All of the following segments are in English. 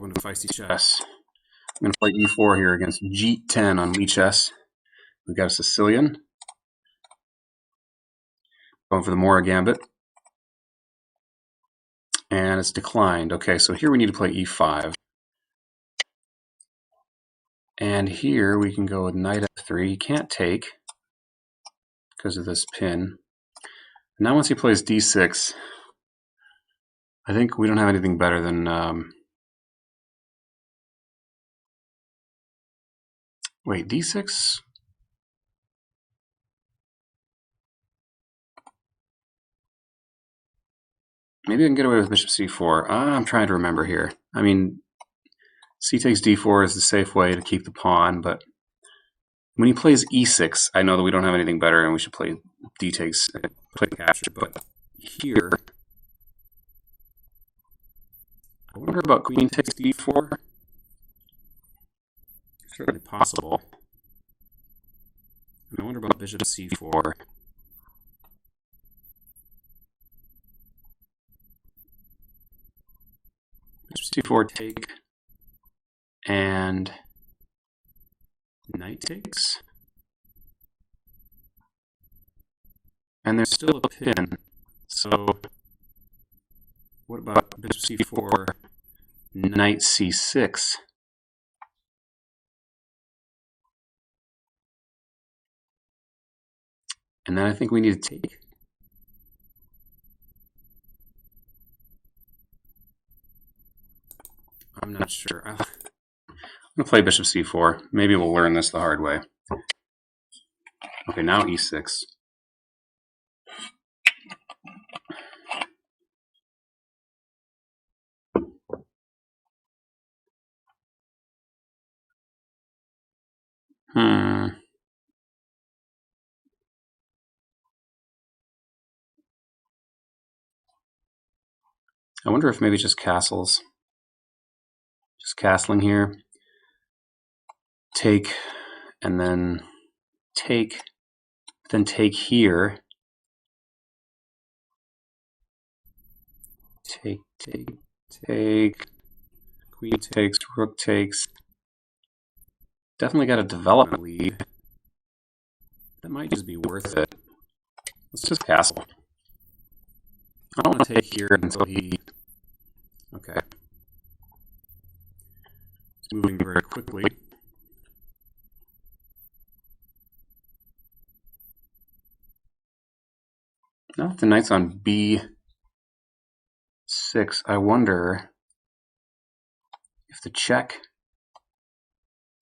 Welcome to Feisty Chess. I'm going to play e4 here against g10 on Lichess. We've got a Sicilian. Going for the Morra Gambit. And it's declined. Okay, so here we need to play e5. And here we can go with knight f3. He can't take because of this pin. Now once he plays d6, I think we don't have anything better than... wait, d6? Maybe I can get away with bishop c4. I'm trying to remember here. I mean, c takes d4 is the safe way to keep the pawn, but when he plays e6, I know that we don't have anything better and we should play d takes, play capture. But here, I wonder about queen takes d4. Certainly possible. I wonder about bishop c4. Bishop c4 take, and knight takes. And there's still a pin. So what about bishop c4, knight c6? And then I think we need to take. I'm not sure. I'm going to play bishop c4. Maybe we'll learn this the hard way. Okay, now e6. I wonder if maybe just castles. Just castling here. Take, and then take here. Take. Queen takes, rook takes. Definitely got a development lead. That might just be worth it. Let's just castle. I don't want to take here until he... Okay. It's moving very quickly. Now that the knight's on b6, I wonder if the check,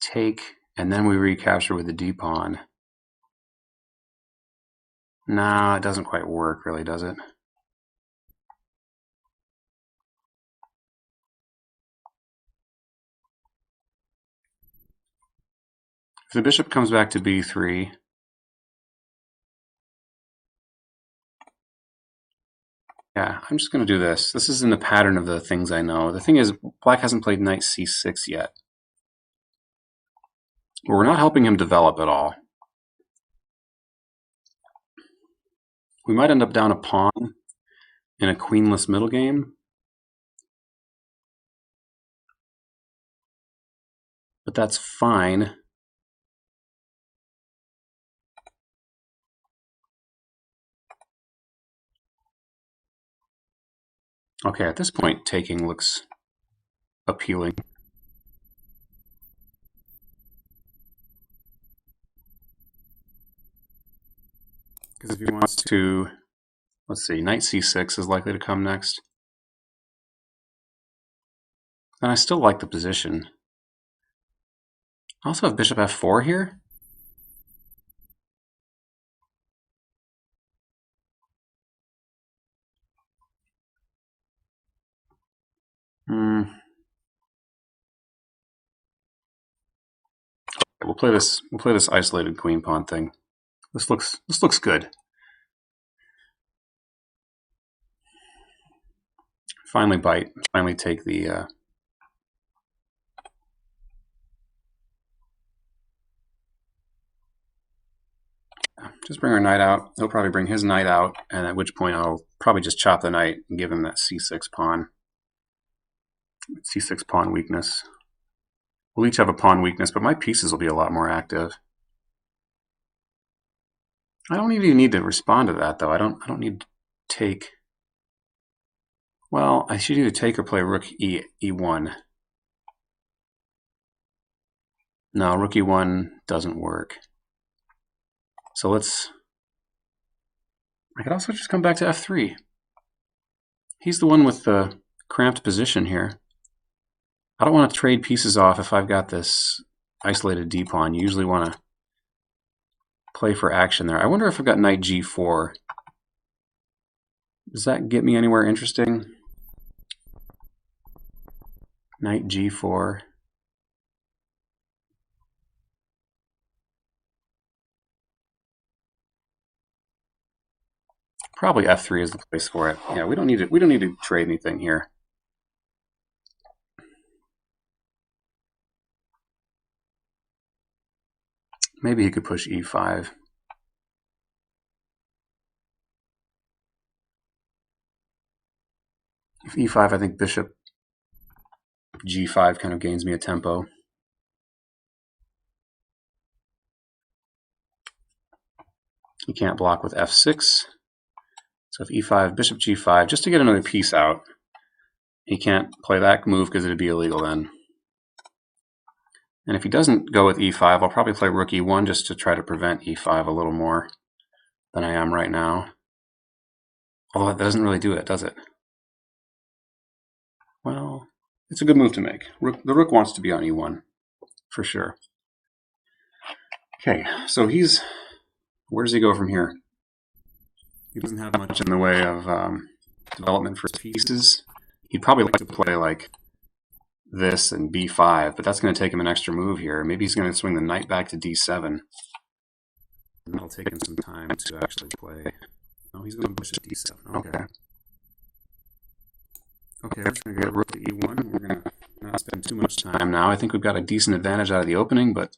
take, and then we recapture with the d-pawn. Nah, it doesn't quite work, really, does it? If the bishop comes back to b3, yeah, I'm just going to do this. This is in the pattern of the things I know. The thing is, black hasn't played knight c6 yet. We're not helping him develop at all. We might end up down a pawn in a queenless middle game. But that's fine. Okay, at this point, taking looks appealing. Because if he wants to, let's see, knight c6 is likely to come next. And I still like the position. I also have bishop f4 here. We'll play this isolated queen pawn thing. This looks good. Finally bite. Finally take the just bring our knight out. He'll probably bring his knight out, and at which point I'll probably just chop the knight and give him that c6 pawn. c6 pawn weakness. We'll each have a pawn weakness, but my pieces will be a lot more active. I don't even need to respond to that, though. I don't need to take. Well, I should either take or play rook e1. No, rook e1 doesn't work. So I could also just come back to f3. He's the one with the cramped position here. I don't want to trade pieces off if I've got this isolated d-pawn. You usually want to play for action there. I wonder if I've got knight g4. Does that get me anywhere interesting? Knight g4. Probably f3 is the place for it. Yeah, we don't need to trade anything here. Maybe he could push e5. If e5, I think bishop g5 kind of gains me a tempo. He can't block with f6. So if e5, bishop g5, just to get another piece out. He can't play that move because it'd be illegal then. And if he doesn't go with e5, I'll probably play rook e1 just to try to prevent e5 a little more than I am right now. Although that doesn't really do it, does it? Well, it's a good move to make. The rook wants to be on e1, for sure. Okay, so where does he go from here? He doesn't have much in the way of development for his pieces. He'd probably like to play like this and b5, but that's going to take him an extra move here. Maybe he's going to swing the knight back to d7. And that'll take him some time to actually play. Oh, he's going to push at d7. Okay. Okay, we're just going to get rook to e1. We're going to not spend too much time now. I think we've got a decent advantage out of the opening, but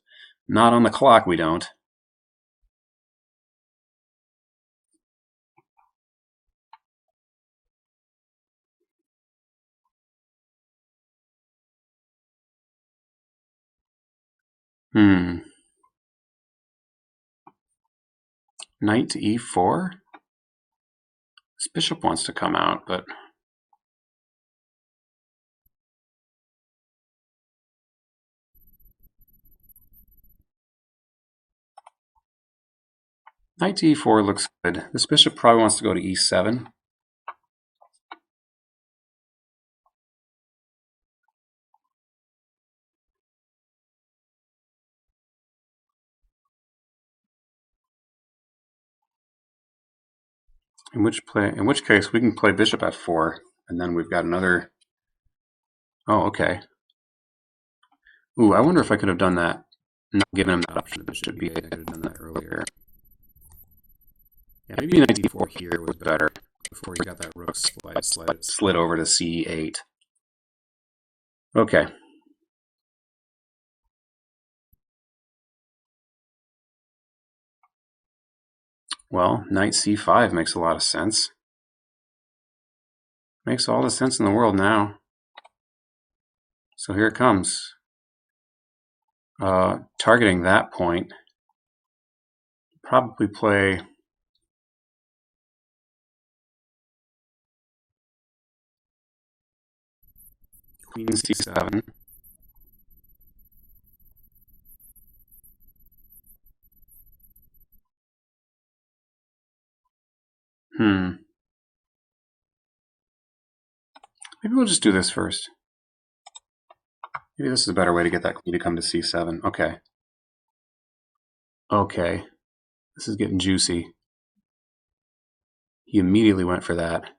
not on the clock we don't. Knight to e4? This bishop wants to come out, but knight to e4 looks good. This bishop probably wants to go to e7. In which case we can play bishop f4, and then we've got another. Oh, okay. Ooh, I wonder if I could have done that, not given him that option. Bishop b8. I could have done that earlier. Yeah, maybe knight d4 here was better before he got that rook slid over to c8. Okay. Well, knight c5 makes a lot of sense. Makes all the sense in the world now. So here it comes. Targeting that point. Probably play queen c7. Maybe we'll just do this first. Maybe this is a better way to get that queen to come to c7. Okay. Okay. This is getting juicy. He immediately went for that.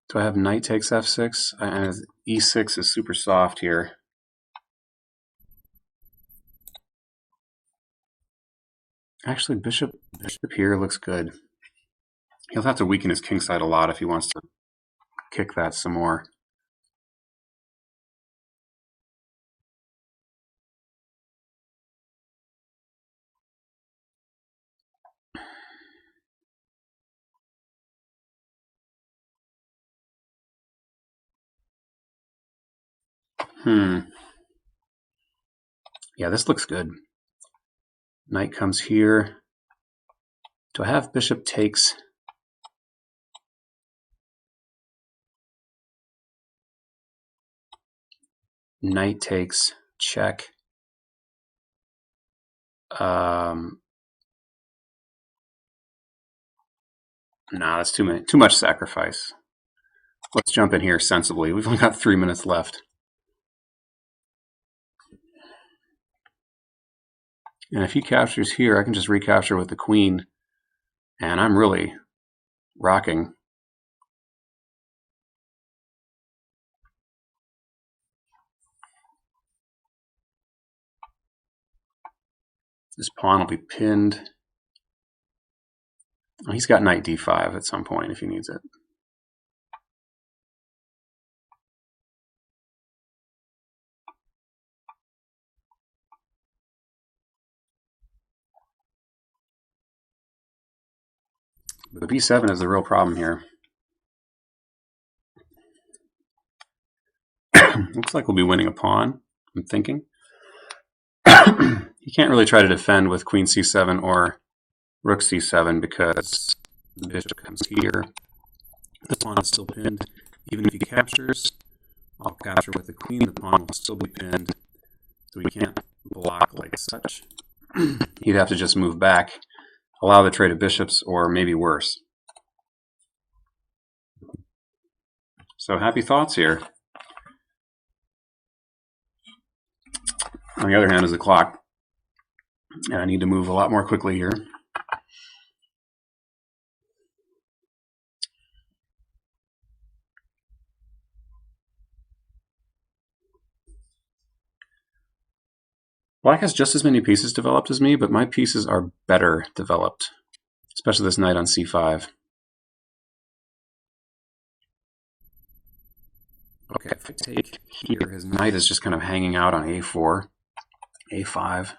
Do I have knight takes f6? E6 is super soft here. Actually, bishop here looks good. He'll have to weaken his king side a lot if he wants to kick that some more. Yeah, this looks good. Knight comes here. Do I have bishop takes? Knight takes, check. Nah, that's too much sacrifice. Let's jump in here sensibly. We've only got 3 minutes left. And if he captures here, I can just recapture with the queen. And I'm really rocking. This pawn will be pinned. Oh, he's got knight d5 at some point if he needs it. But the b7 is the real problem here. Looks like we'll be winning a pawn, I'm thinking. He can't really try to defend with queen c7 or rook c7 because the bishop comes here. The pawn is still pinned. Even if he captures, I'll capture with the queen. The pawn will still be pinned. So we can't block like such. He'd have to just move back, allow the trade of bishops, or maybe worse. So happy thoughts here. On the other hand is the clock. And I need to move a lot more quickly here. Black has just as many pieces developed as me, but my pieces are better developed, especially this knight on c5. Okay, if I take here, his knight is just kind of hanging out on a4, a5.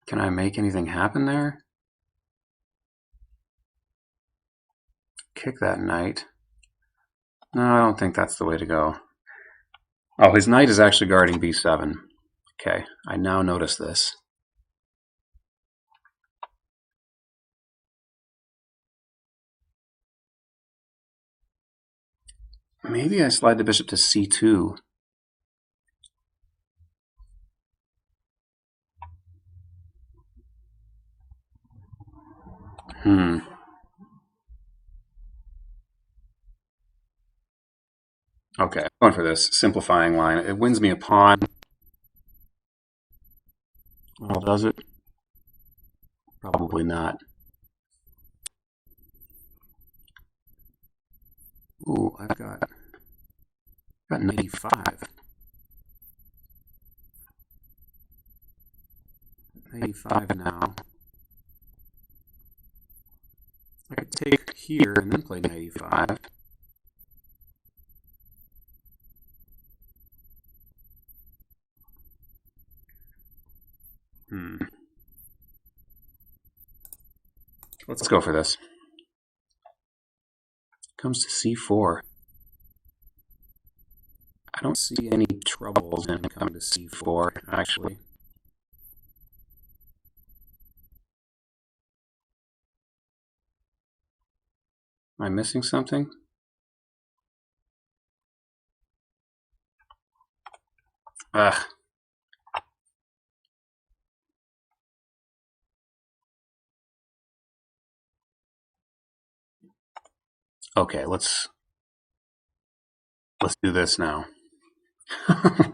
Can I make anything happen there? Kick that knight. No, I don't think that's the way to go. Oh, his knight is actually guarding b7. Okay, I now notice this. Maybe I slide the bishop to c2. Okay, I'm going for this simplifying line. It wins me a pawn. Well, does it? Probably not. Ooh, I've got 95. 95 now. I could take here and then play 95. Let's go for this. Comes to c4. I don't see any troubles in coming to c4, actually. Am I missing something? Ugh. Okay, let's do this now.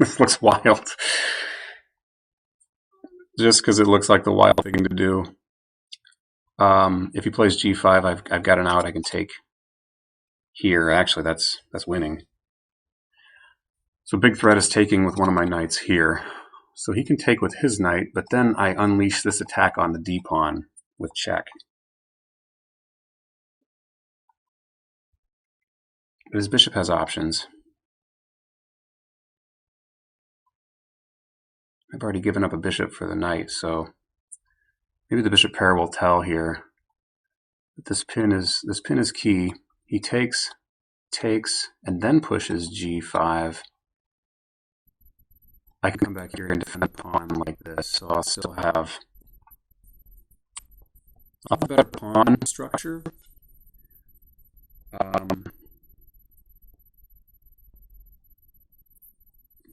This looks wild. Just because it looks like the wild thing to do. If he plays g5, I've got an out I can take here. Actually, that's winning. So big threat is taking with one of my knights here. So he can take with his knight, but then I unleash this attack on the d-pawn with check. But his bishop has options. I've already given up a bishop for the knight, so maybe the bishop pair will tell here that this pin is key. He takes, takes and then pushes g5, I can come back here and defend the pawn like this. So I'll still have a better pawn structure. But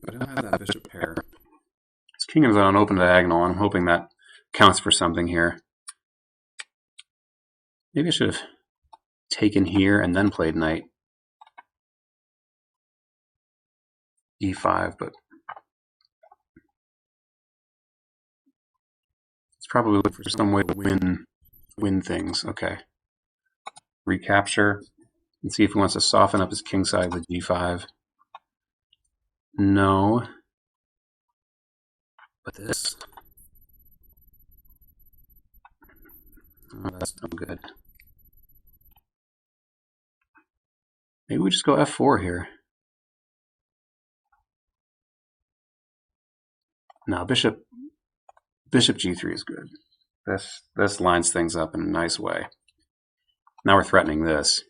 I don't have that bishop pair. This king is on an open diagonal, and I'm hoping that counts for something here. Maybe I should have taken here and then played knight e5, but it's probably looking for some way to win things. Okay. Recapture and see if he wants to soften up his king side with g5. No. But this. Oh, that's no good. Maybe we just go f4 here. No, bishop g3 is good. This lines things up in a nice way. Now we're threatening this.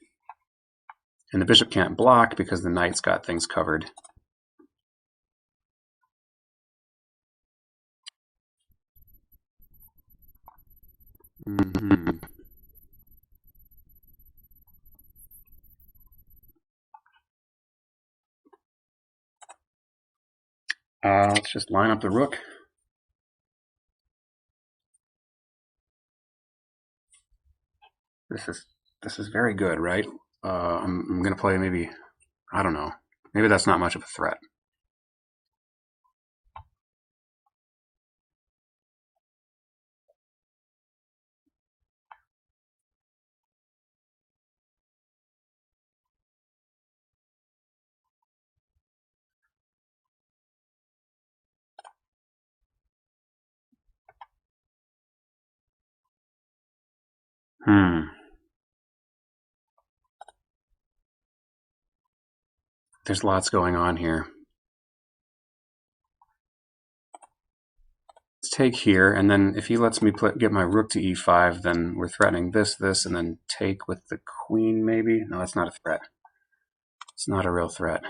And the bishop can't block because the knight's got things covered. Let's just line up the rook. This is very good, right? I'm going to play maybe, I don't know. Maybe that's not much of a threat. There's lots going on here. Let's take here, and then if he lets me get my rook to e5, then we're threatening this, and then take with the queen maybe? No, that's not a threat. It's not a real threat.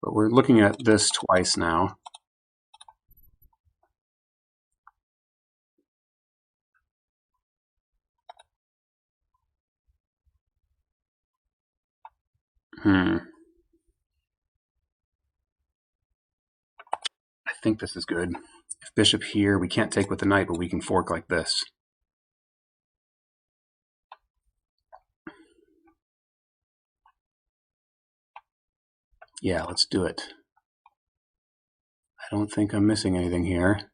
But we're looking at this twice now. I think this is good. If bishop here, we can't take with the knight, but we can fork like this. Yeah, let's do it. I don't think I'm missing anything here.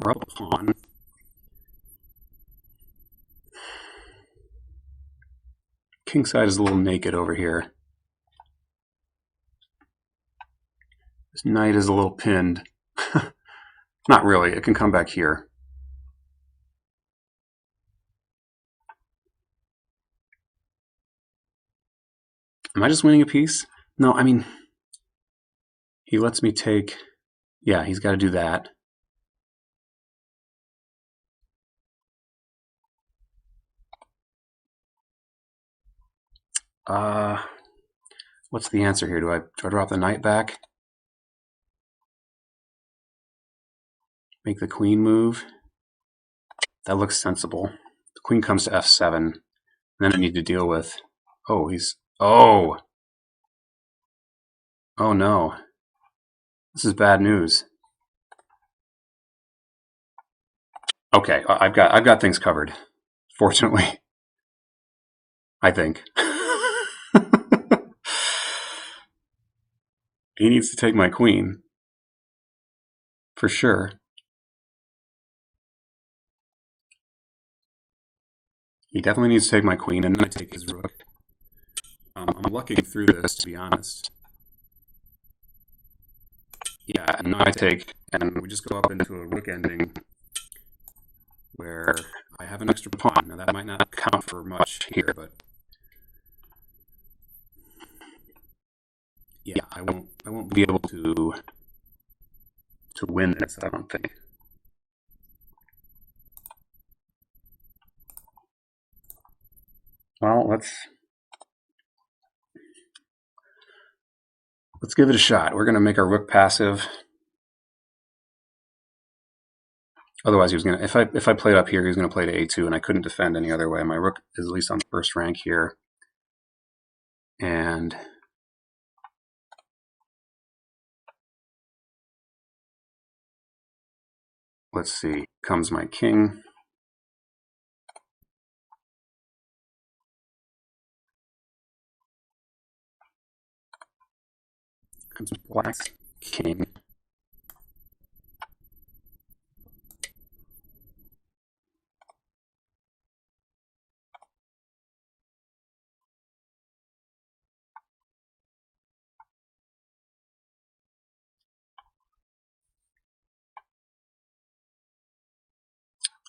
We're up a pawn. King side is a little naked over here. This knight is a little pinned. Not really. It can come back here. Am I just winning a piece? No, I mean, he lets me take... Yeah, he's got to do that. What's the answer here? Do I drop the knight back? Make the queen move? That looks sensible. The queen comes to f7. And then I need to deal with... Oh, he's... Oh! Oh no. This is bad news. Okay, I've got things covered. Fortunately. I think. He needs to take my queen. For sure. He definitely needs to take my queen, and then I take his rook. I'm lucking through this, to be honest. Yeah, and now I take, and we just go up into a rook ending where I have an extra pawn. Now that might not count for much here, but yeah, I won't be able to to win this, I don't think. Well, let's give it a shot. We're going to make our rook passive. Otherwise, he was going to. If I played up here, he was going to play to a2, and I couldn't defend any other way. My rook is at least on the first rank here, and let's see. Comes my king. Comes black's king.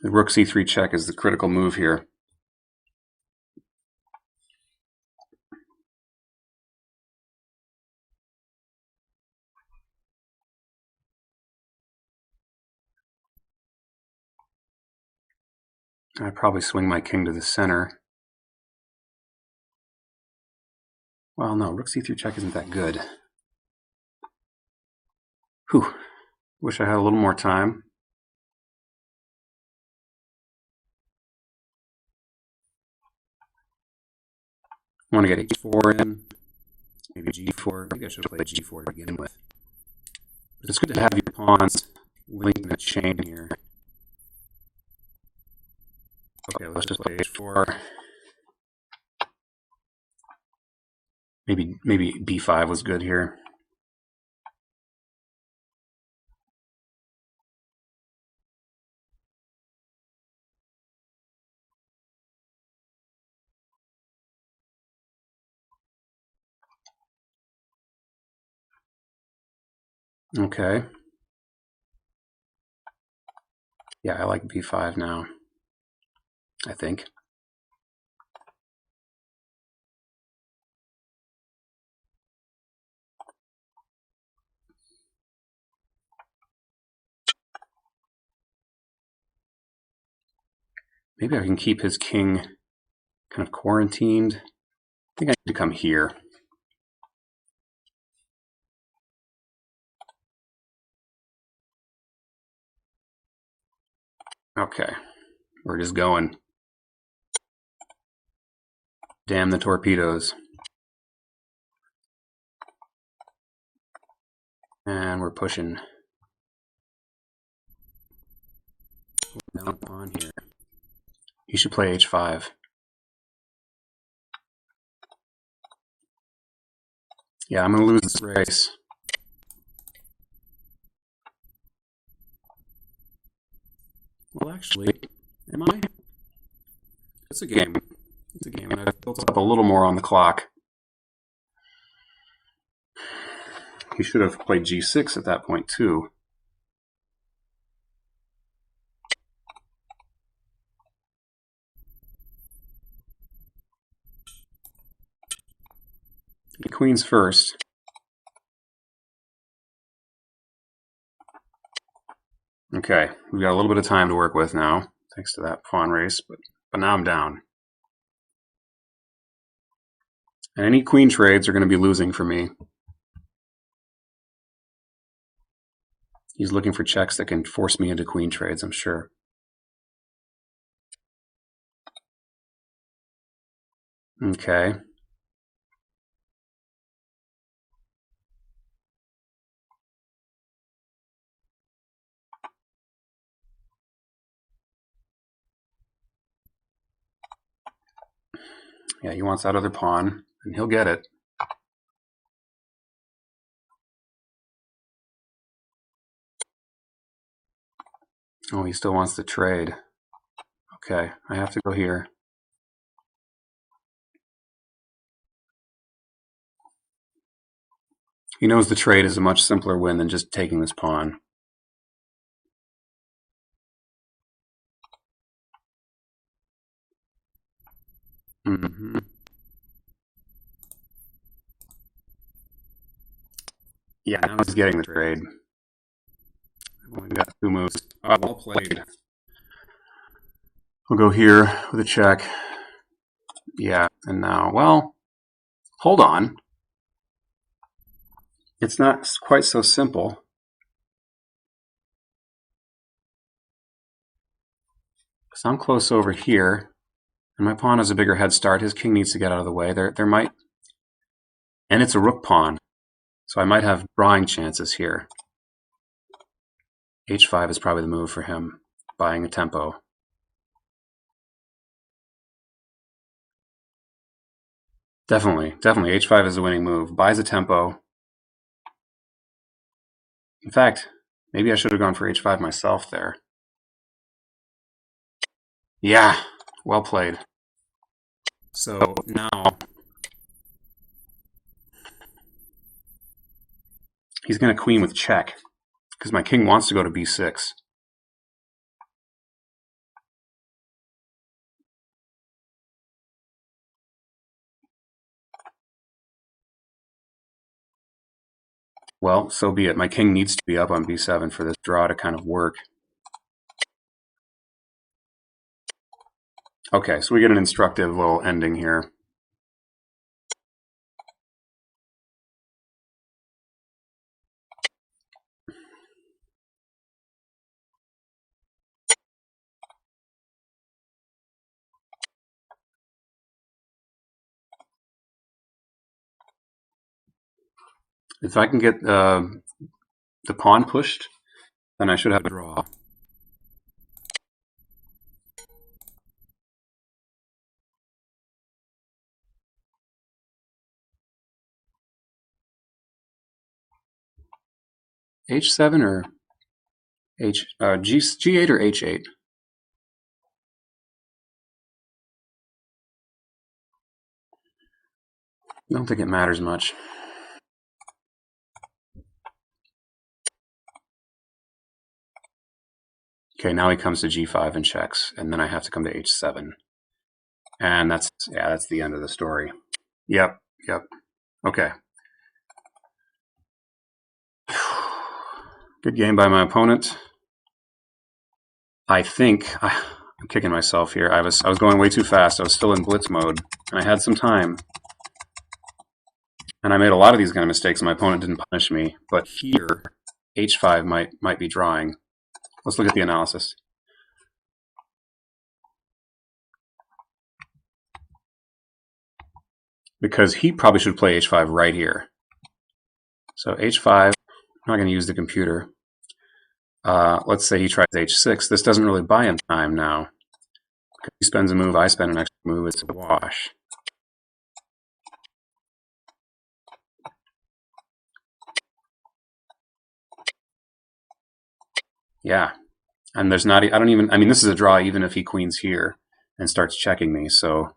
The rook c3 check is the critical move here. I'd probably swing my king to the center. Well, no, rook c3 check isn't that good. Whew. Wish I had a little more time. I want to get h4 in. Maybe g4. Maybe I should have played g4 to begin with. But it's good to have your pawns linked in a chain here. Okay, let's just play h4. Maybe b5 was good here. Okay. Yeah, I like b5 now, I think. Maybe I can keep his king kind of quarantined. I think I need to come here. Okay, we're just going. Damn the torpedoes. And we're pushing down a pawn here. You should play h5. Yeah, I'm going to lose this race. Well, actually, am I? It's a game. It's a game, and I've built up a little more on the clock. He should have played g6 at that point, too. The queen's first. Okay, we've got a little bit of time to work with now, thanks to that pawn race, but now I'm down. And any queen trades are going to be losing for me. He's looking for checks that can force me into queen trades, I'm sure. Okay. Yeah, he wants that other pawn, and he'll get it. Oh, he still wants to trade. Okay, I have to go here. He knows the trade is a much simpler win than just taking this pawn. Mm-hmm. Yeah, now he's getting the trade. Two moves. Oh, well played. We'll go here with a check. Yeah, and now, well, hold on. It's not quite so simple. So I'm close over here, and my pawn has a bigger head start. His king needs to get out of the way. There might, and it's a rook pawn, so I might have drawing chances here. H5 is probably the move for him, buying a tempo. Definitely. H5 is the winning move. Buys a tempo. In fact, maybe I should have gone for H5 myself there. Yeah, well played. So now he's going to queen with check because my king wants to go to b6. Well, so be it. My king needs to be up on b7 for this draw to kind of work. Okay, so we get an instructive little ending here. If I can get the pawn pushed, then I should have a draw. H7 or G8 or H8? I don't think it matters much. Okay, now he comes to G5 and checks, and then I have to come to H7. And that's the end of the story. Yep. Okay. Good game by my opponent. I think I'm kicking myself here. I was going way too fast. I was still in blitz mode, and I had some time. And I made a lot of these kind of mistakes, and my opponent didn't punish me. But here, H5 might be drawing. Let's look at the analysis. Because he probably should play H5 right here. So H5, I'm not going to use the computer. Let's say he tries H6. This doesn't really buy him time now. Because he spends a move, I spend an extra move. It's a wash. Yeah. And there's not, I mean, this is a draw even if he queens here and starts checking me. So,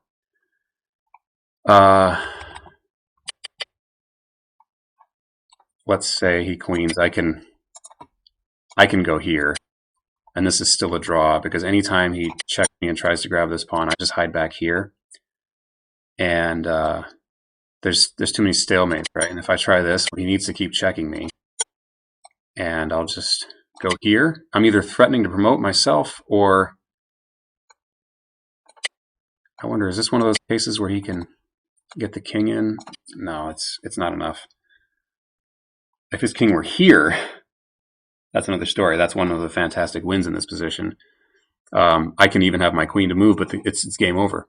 let's say he queens. I can go here. And this is still a draw because anytime he checks me and tries to grab this pawn, I just hide back here. And there's too many stalemates, right? And if I try this, he needs to keep checking me. And I'll just go here. I'm either threatening to promote myself or I wonder, is this one of those cases where he can get the king in? No, it's not enough. If his king were here, that's another story. That's one of the fantastic wins in this position. I can even have my queen to move, but it's game over.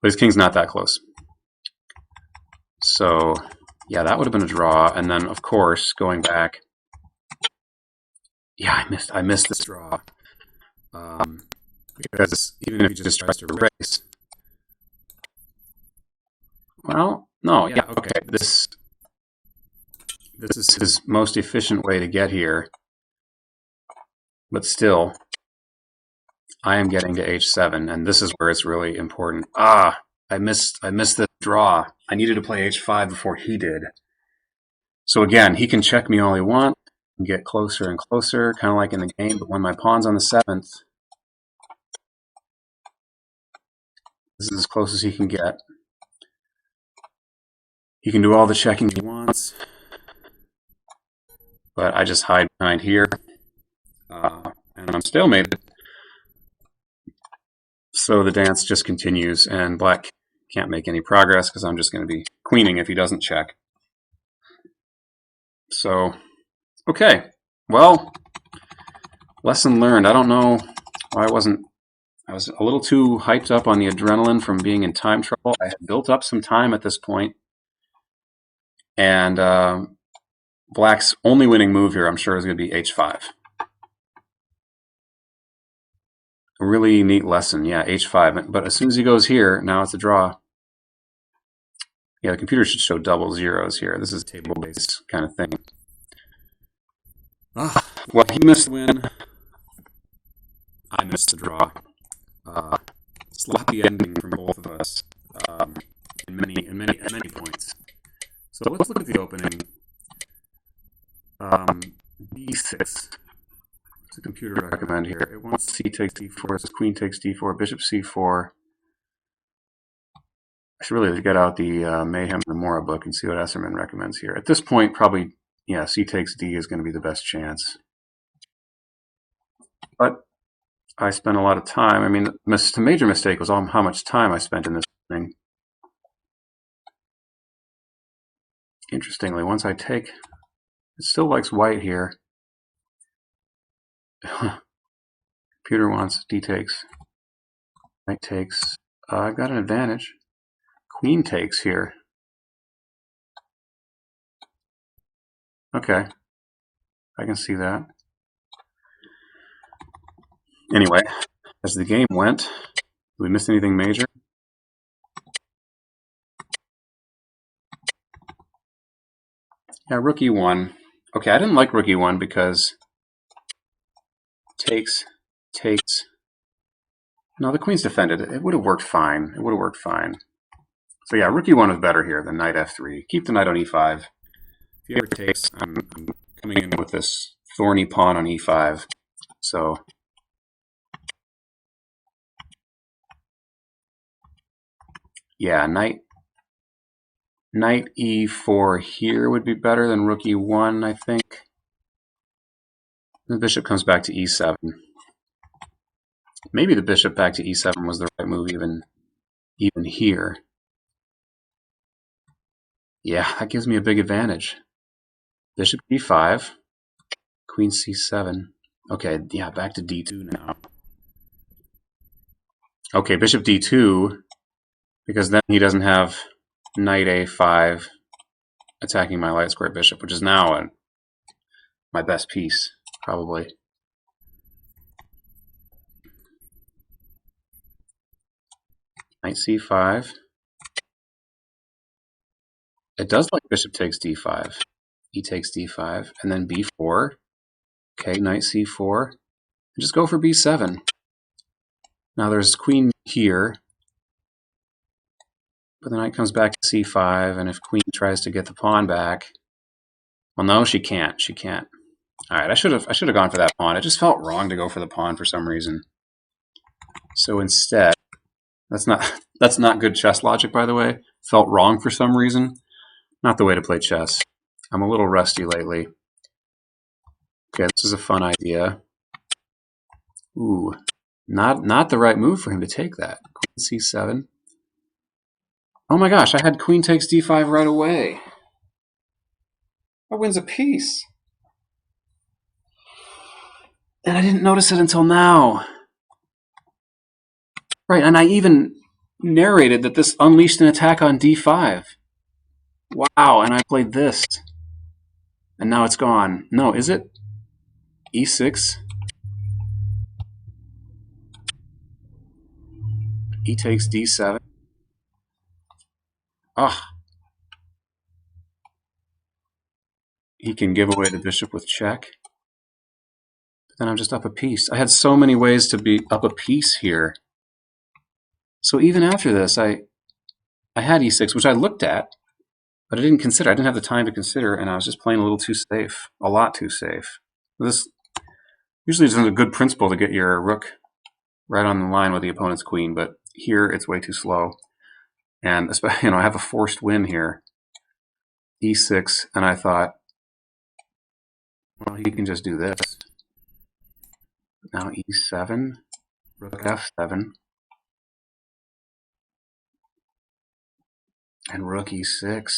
But his king's not that close. So, yeah, that would have been a draw. And then, of course, going back, yeah, I missed this draw. Because even if he just tries to erase, well, no, yeah, okay, this is his most efficient way to get here. But still, I am getting to H7, and this is where it's really important. I missed the draw. I needed to play H5 before he did. So again, he can check me all he wants, and get closer and closer, kind of like in the game, but when my pawn's on the 7th, this is as close as he can get. He can do all the checking he wants, but I just hide behind here. and I'm stalemated. So the dance just continues, and black can't make any progress because I'm just going to be queening if he doesn't check. So, okay. Well, lesson learned. I don't know why I was a little too hyped up on the adrenaline from being in time trouble. I had built up some time at this point, and black's only winning move here, I'm sure, is going to be h5. A really neat lesson. Yeah, h5. But as soon as he goes here, now it's a draw. Yeah, the computer should show double zeros here. This is a table-based kind of thing. Well, he missed the win. I missed the draw. Sloppy ending from both of us in many points. So let's look at the opening. D6. What's the computer recommend here? It wants c takes d4. It says queen takes d4, bishop c4. I should really get out the Mayhem and the Morra book and see what Esserman recommends here. At this point, probably, yeah, c takes d is going to be the best chance. But I spent a lot of time. I mean, the major mistake was how much time I spent in this thing. Interestingly, once I take, it still likes white here. Computer wants d takes, knight takes. I've got an advantage. Queen takes here. Okay, I can see that. Anyway, as the game went, did we miss anything major? Yeah, rook e1. Okay, I didn't like rook e1 because takes. No, the queen's defended. It would have worked fine. It would have worked fine. So yeah, rook e1 is better here than knight f3. Keep the knight on e5. If he ever takes, I'm coming in with this thorny pawn on e5. So yeah, knight e4 here would be better than rook e1, I think. The bishop comes back to e7. Maybe the bishop back to e7 was the right move even here. Yeah, that gives me a big advantage. Bishop d5, queen c7. Okay, yeah, back to d2 now. Okay, bishop d2, because then he doesn't have knight a5 attacking my light square bishop, which is now my best piece, probably. Knight c5. It does like bishop takes d5. E takes d5, and then b4. Okay, knight c4. And just go for b7. Now there's queen here, but the knight comes back to c5, and if queen tries to get the pawn back, well, no, she can't. She can't. All right, I should have gone for that pawn. It just felt wrong to go for the pawn for some reason. So instead, that's not good chess logic, by the way. Felt wrong for some reason. Not the way to play chess. I'm a little rusty lately. Okay, this is a fun idea. Ooh, not the right move for him to take that. Queen c7. Oh my gosh, I had queen takes d5 right away. That wins a piece. And I didn't notice it until now. Right, and I even narrated that this unleashed an attack on d5. Wow, and I played this. And now it's gone. No, is it? e6. E takes d7. Ah. He can give away the bishop with check. But then I'm just up a piece. I had so many ways to be up a piece here. So even after this, I had e6, which I looked at, but I didn't consider. I didn't have the time to consider, and I was just playing a little too safe. A lot too safe. This usually isn't a good principle to get your rook right on the line with the opponent's queen, but here it's way too slow. And especially, I have a forced win here. e6, and I thought, well, he can just do this. Now e7, rook f7, and rook e6.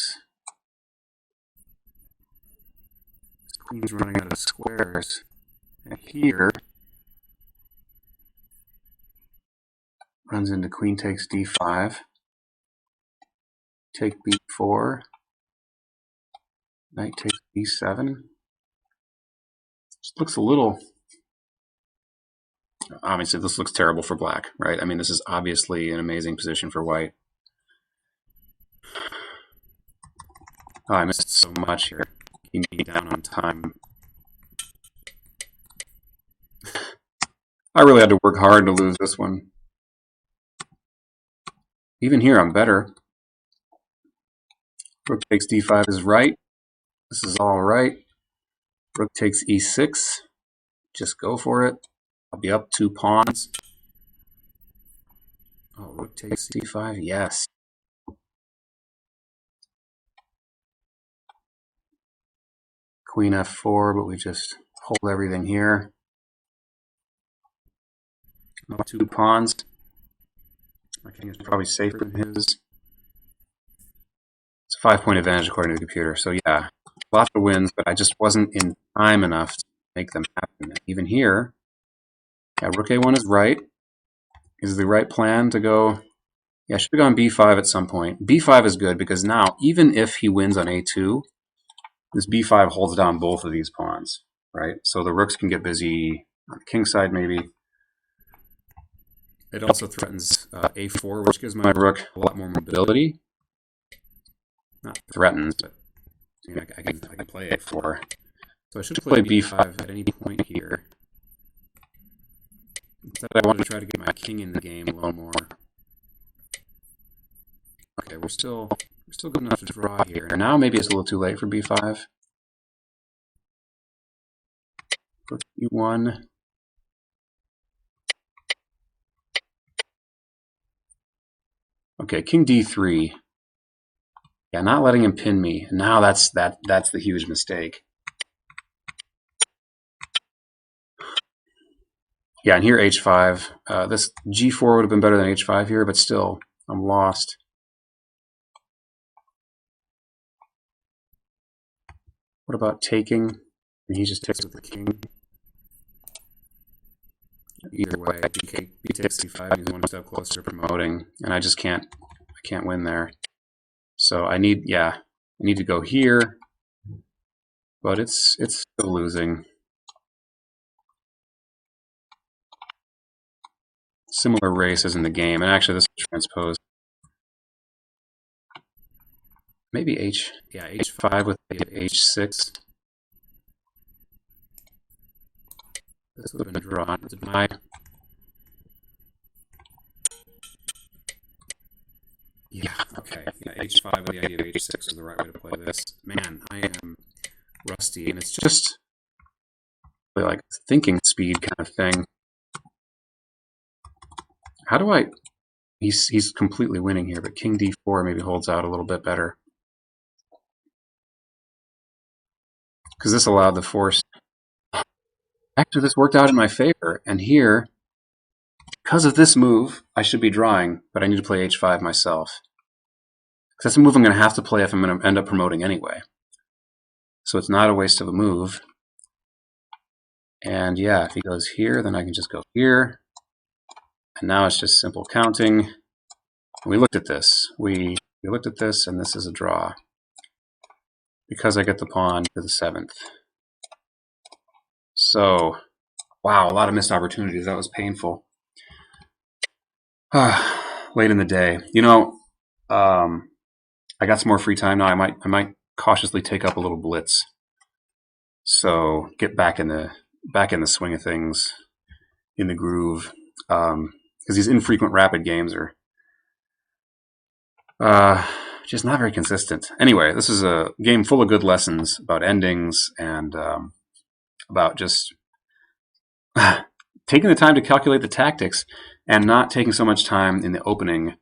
Queen's running out of squares. And here, runs into queen takes d5, take b4, knight takes b7. Just looks a little... Obviously, this looks terrible for black, right? I mean, this is obviously an amazing position for white. Oh, I missed so much here. Keep me down on time. I really had to work hard to lose this one. Even here, I'm better. Rook takes d5 is right. This is all right. Rook takes e6. Just go for it. I'll be up 2 pawns. Oh, rook takes d5. Yes. Queen f4, but we just hold everything here. Up 2 pawns. My king is probably safer than his. It's a 5-point advantage according to the computer. So yeah, lots of wins, but I just wasn't in time enough to make them happen. Even here, yeah, rook a1 is right. Is the right plan to go? Yeah, I should have gone b5 at some point. b5 is good because now, even if he wins on a2, this b5 holds down both of these pawns, right? So the rooks can get busy on the king side, maybe. It also threatens a4, which gives my rook a lot more mobility. Not threatens, but you know, I can play a4. So I should play b5 at any point here. Instead, I wanted to try to get my king in the game a little more. Okay, we're still good enough to draw here. Now maybe it's a little too late for b5. Rook e1. Okay, king d3. Yeah, not letting him pin me. Now that's the huge mistake. Yeah, and here h5. This g4 would have been better than h5 here, but still, I'm lost. What about taking? And he just takes with the king. Either way, b takes c5. He's one step closer to promoting, and I just can't. I can't win there. So I need to go here, but it's still losing. Similar races in the game, and actually this is transposed. Maybe h5 with h6. This would have been drawn. Yeah, okay. Yeah, h5 with the idea of h6 is the right way to play this. Man, I am rusty, and it's just like thinking speed kind of thing. How do I... He's completely winning here, but king d4 maybe holds out a little bit better. Because this allowed the force... Actually, this worked out in my favor, and here, because of this move, I should be drawing, but I need to play h5 myself. Because that's a move I'm going to have to play if I'm going to end up promoting anyway. So it's not a waste of a move. And yeah, if he goes here, then I can just go here. And now it's just simple counting. We looked at this. We looked at this, and this is a draw. Because I get the pawn to the 7th. So, wow, a lot of missed opportunities. That was painful. Late in the day. You know, I got some more free time now. I might cautiously take up a little blitz. So get back in the swing of things, in the groove. Because these infrequent rapid games are just not very consistent. Anyway, this is a game full of good lessons about endings and about just taking the time to calculate the tactics and not taking so much time in the opening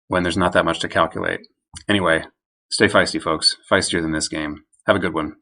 when there's not that much to calculate. Anyway, stay feisty, folks. Feistier than this game. Have a good one.